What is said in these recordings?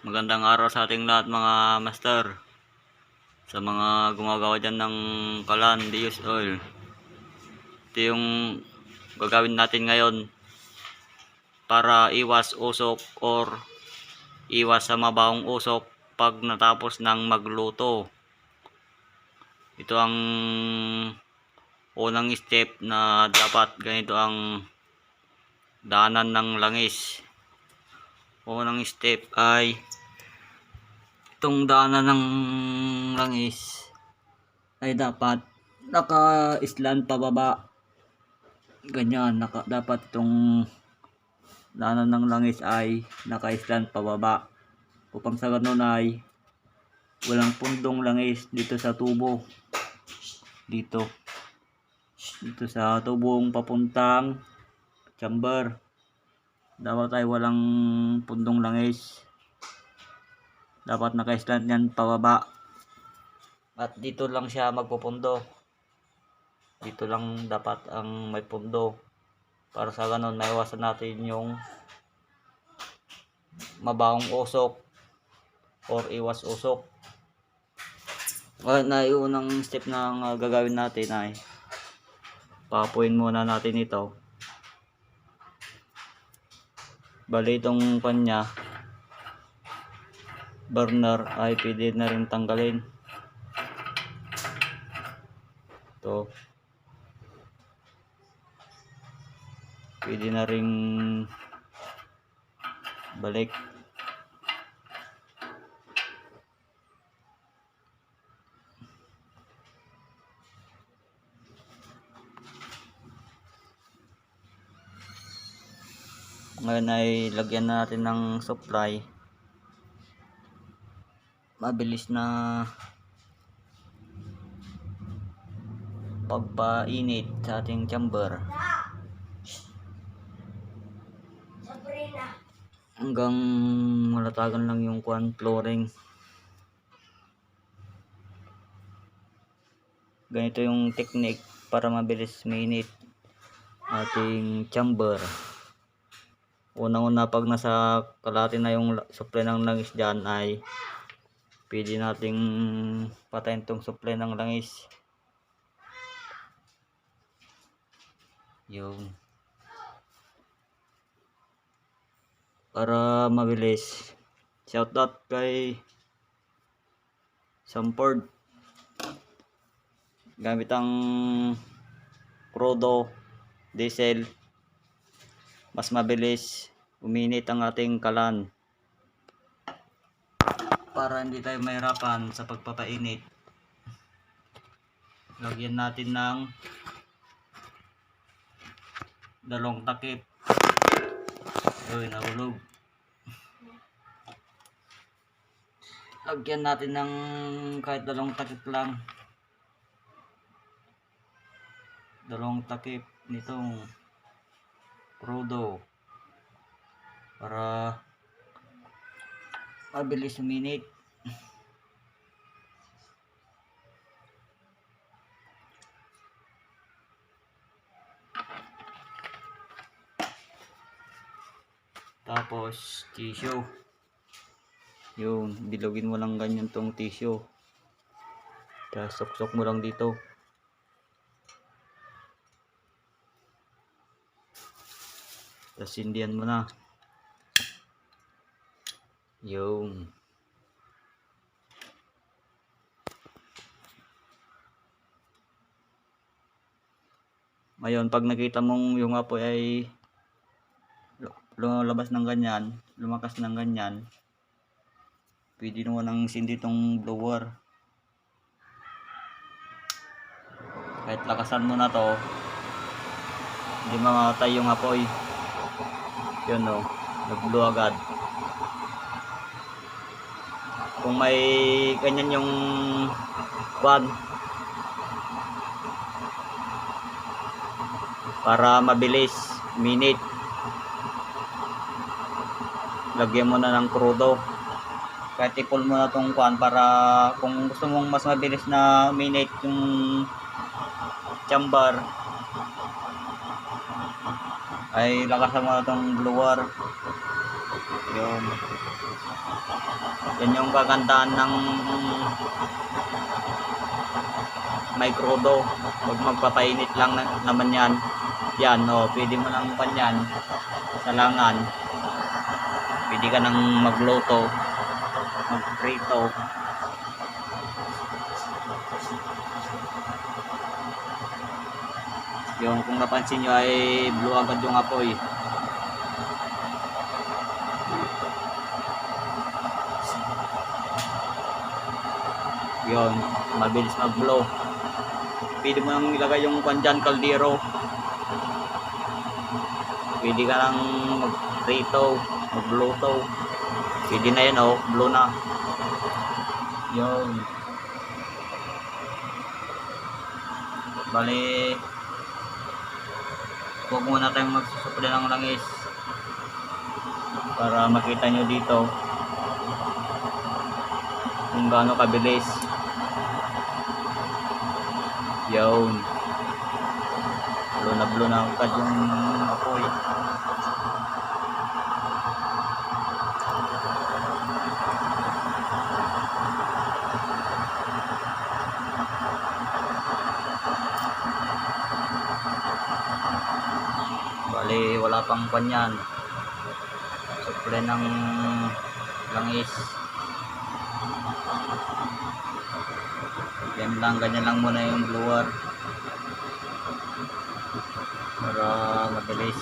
Magandang araw sa ating lahat mga master. Sa mga gumagawa dyan ng kalan, diuse oil. Ito yung gagawin natin ngayon para iwas usok or iwas sa mabahong usok pag natapos ng magluto. Ito ang unang step na dapat ganito ang daanan ng langis. Unang step ay itong daanan ng langis ay dapat naka-slant pababa. Ganyan, dapat itong daanan ng langis ay naka-slant pababa. Upang sa ganun ay walang pundong langis dito sa tubo. Dito sa tubong papuntang chamber. Dapat ay walang pundong langis. Dapat naka-slant yan pababa. At dito lang siya magpupundo. Dito lang dapat ang may pundo. Para sa ganun, maiwasan natin yung mabahong usok or iwas usok. Na yung unang step na gagawin natin ay papuin muna natin ito. Bali itong kanya burner ay pwede na rin tanggalin. Ito pwede na ring balik. Ngayon ay lagyan natin ng supply. Mabilis na pagpainit sa ating chamber hanggang malatagan lang yung flooring. Ganito yung technique para mabilis mainit ating chamber. Unang-una, pag nasa kalahati na yung supply ng langis dyan, ay pwede nating patayin tong supply ng langis. Yun. Para mabilis. Shoutout kay Samford. Gamit ang crudo diesel, mas mabilis uminit ang ating kalan. Para hindi tayo mahirapan sa pagpapainit, lagyan natin ng dalawang takip. Uy, nahulog. Lagyan natin ng kahit dalawang takip lang. Dalawang takip nitong crudo para mabilis uminit. Tapos tissue. Yun, bilogin mo lang ganyan tong tissue. Tapos suksok mo lang dito. Tapos sindihan mo na. Yung ngayon, pag nakita mong yung apoy ay lumabas ng ganyan, lumakas ng ganyan, pwede naman ang sindi itong blower. Kahit lakasan mo na to, hindi mamatay yung apoy. Yun o, nag-blow agad. Kung may ganyan yung kwan, para mabilis minute, lagyan mo na ng crudo. Kahit i-pull mo na tong kwan para kung gusto mong mas mabilis na minute yung chamber, ay lakasan mo na tong blower. Yun. Yan yung kagandahan ng microdo. Huwag magpapainit lang naman yan. Yan, pwede mo lang panyan sa langan. Pwede ka nang magluto, magprito. Yung kung napansin nyo ay blue agad yung apoy. Yun, mabilis mag-blow. Pwede mo nang ilagay yung dyan, kaldero. Pwede ka nang mag-prito, magluto. Pwede na yan, blow na. Yun. Bali, huwag muna tayong magsusupli ng langis para makita nyo dito kung gaano kabilis. Yun, blow na agad yung apoy. Bali, wala pang panyan. Supply ng langis. Yan lang, ganyan lang muna yung blower para mabilis.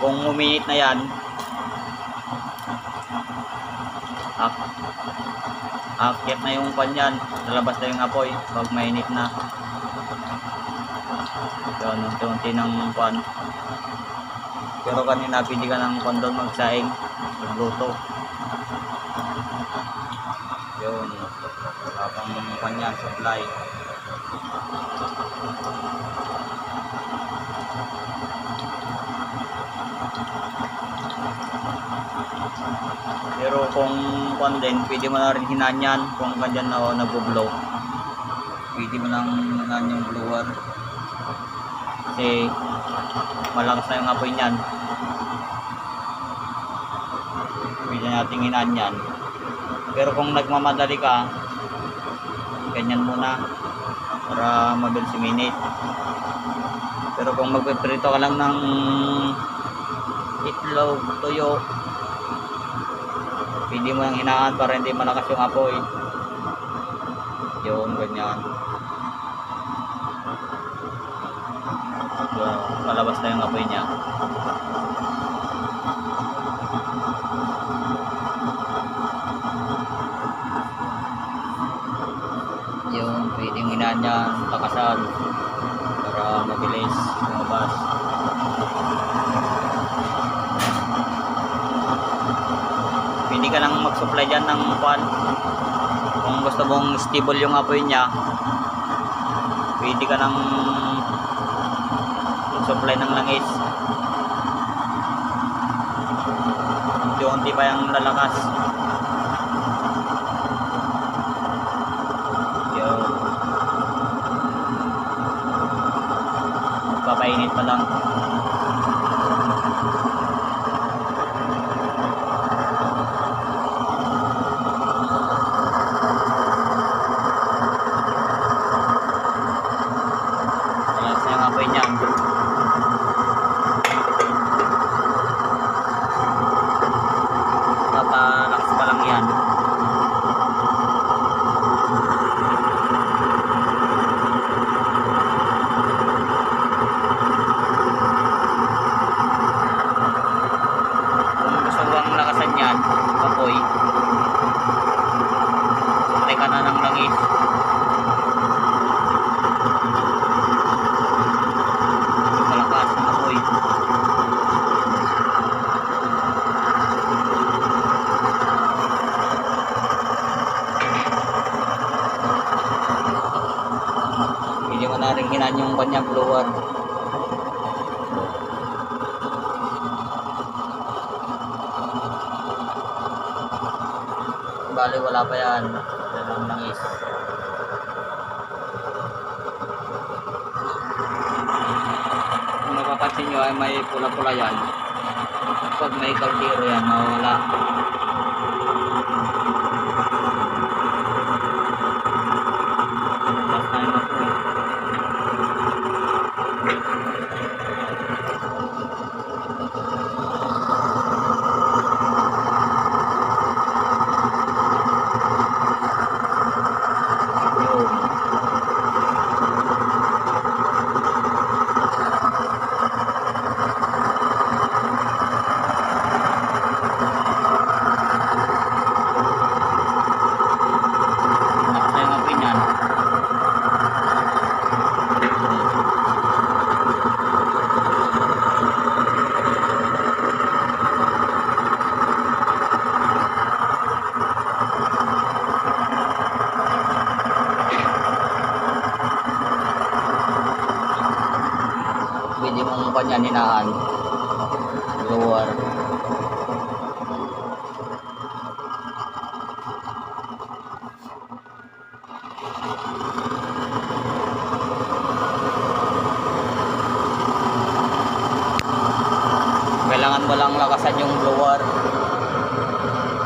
Kung uminit na yan, akyat na yung panyan, lalabas na yung apoy pag mainit na. Yun, unti-unti ng pan. Pero kanina pwede ka ng pan doon magsaing, magluto. Yun, habang panyan, supply. Pero kung pan din, pwede mo na rin hinanyan kung ganyan na nag-blow. Pwede mo lang hinan yung blower. Kasi malakas na yung apoy niyan. Pwede natin hinanyan. Pero kung nagmamadali ka, ganyan muna para mabilis minute. Pero kung magpiprito ka lang ng itlog, tuyo, pwede mo yung hinaan para hindi malakas yung apoy. Yun, ganyan. So, palabas na yung apoy niya. Yun, pwedeng hinaan niya takasan para mabilis lumabas. Pwede ka lang mag-supply dyan ng pan. Kung gusto mong stable yung apoy niya, pwede ka nang supply ng langis. Unti-unti pa yung lalakas. Yun. Papainit pa lang. Alas na yung apoy niyan. Papalakas pa lang yan. Kung gusto bang lakasan yan, apoy, supply ka na ng langis. Malakas ang apoy. Hindi mo na rin hinan yung kanyang blower. Bali, wala pa yan. Yan ang langis. Kung mapapansin mapapansin nyo ay may pula-pula yan. Pag may kaldero yan, mawala. Last time na po. Pwede mong panyaninaan blower. Kailangan mo lang lakasan yung blower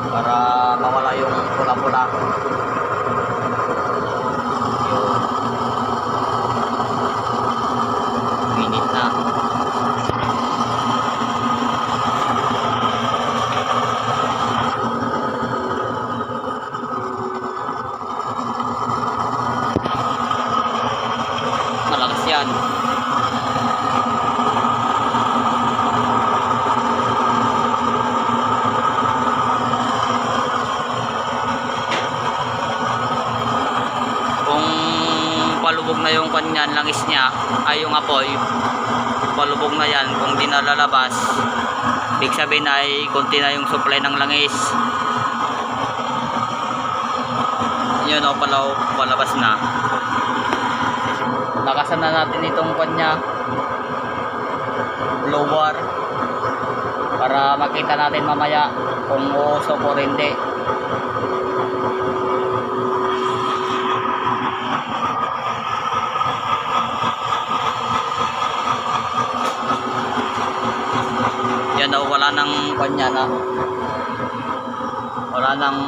para mawala yung pula-pula. Minit na. Malakas yan. Kung palubog na yung kanyan langis niya ay yung apoy, palubog na yan, kung di nalalabas, ibig sabihin ay konti na yung supply ng langis. Yun o, palabas na. Lakasan na natin itong kanya blower para makita natin mamaya kung uusok o hindi. Yan daw, wala nang kanya na, wala nang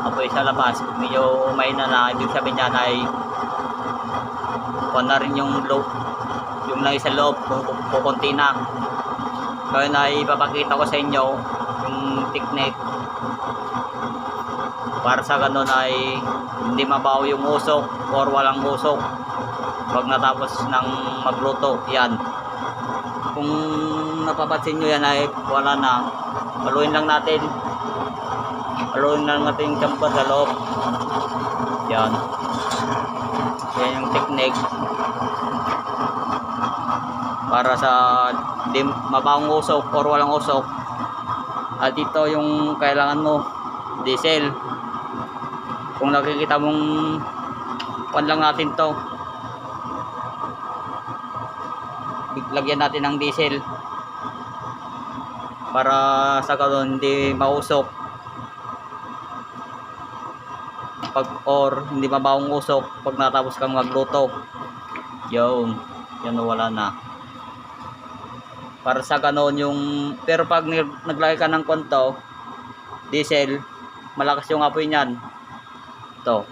apoy sa labas, medyo may na, ibig sabihin niya ay kuha na rin yung loob, yung na sa loob, kukunti na. Kaya na ipapakita ko sa inyo yung technique para sa ganun ay hindi mabaho yung usok or walang usok pag natapos ng magluto. Yan, kung napapansin nyo yan ay wala na. Haluin lang natin, haluin lang natin yung chamber sa loob. Yan, yan yung technique para sa di mabawang usok or walang usok. At ito yung kailangan mo, diesel. Kung nakikita mong pan lang natin to, lagyan natin ng diesel para sa ganun hindi mausok pag or hindi mabawang usok pag natapos kang magluto. Yun, yan, wala na. Para sa ganun yung, pero pag naglagay ka ng konto diesel, malakas yung apoy niyan. To,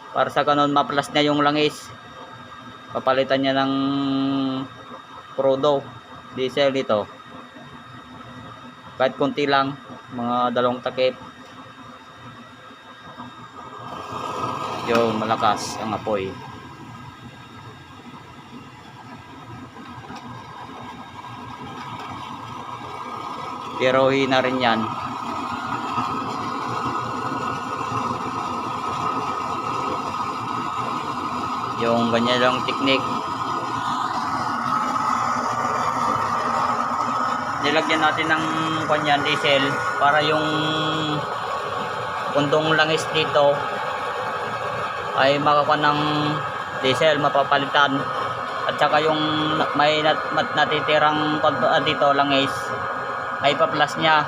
para sa ganun ma-plus niya yung langis, papalitan niya ng crudo diesel dito. Kahit konti lang, mga 2 takip. Yung malakas ang apoy. Pero hina rin yan. Yung ganyan lang technique. Nilagyan natin ng kanyan diesel para yung pundong langis dito ay makakuha ng diesel, mapapalitan. At saka yung may natitirang dito langis ay pa-plus niya,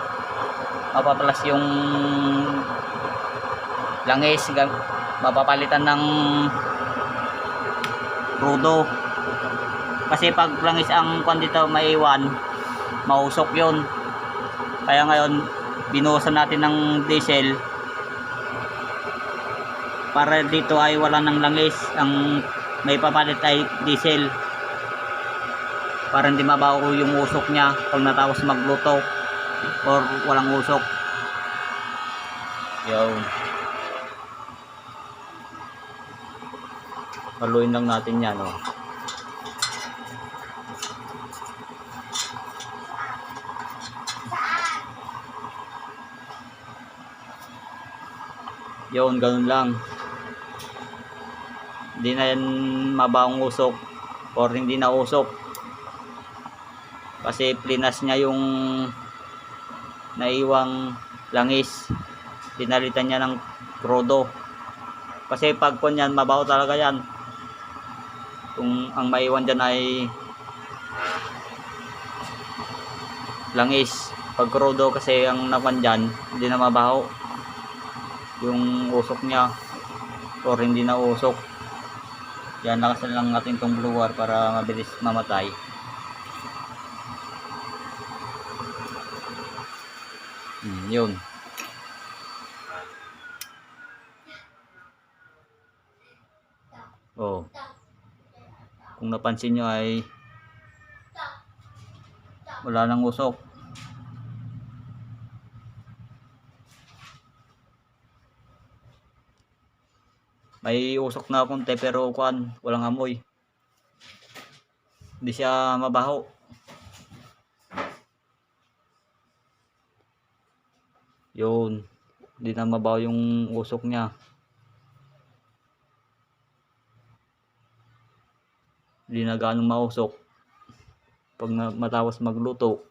mapaplas yung langis, mapapalitan ng crudo. Kasi pag langis ang kwan dito maiwan, mausok yun. Kaya ngayon, binuhusan natin ng diesel para dito ay wala ng langis. Ang may papalit ay diesel para hindi mabaho yung usok niya pag natapos magluto or walang usok. Yun. Haluin lang natin yan, oh. Yun, ganun lang. Hindi na yan mabahong usok or hindi na usok. Kasi plinas niya yung naiwang langis. Pinalitan niya ng krodo. Kasi pag kon yan, mabaho talaga yan. Kung ang maiwan dyan ay langis. Pag krodo kasi ang naman dyan, hindi na mabaho yung usok niya or hindi na usok. Yan, lakasan lang natin itong blower para mabilis mamatay. Yun. Oh. Kung napansin nyo ay wala nang usok. May usok na konti pero kuan, walang amoy. Hindi siya mabaho. Yun. Hindi na mabaho yung usok niya. Hindi na gaano mausok pag matapos magluto.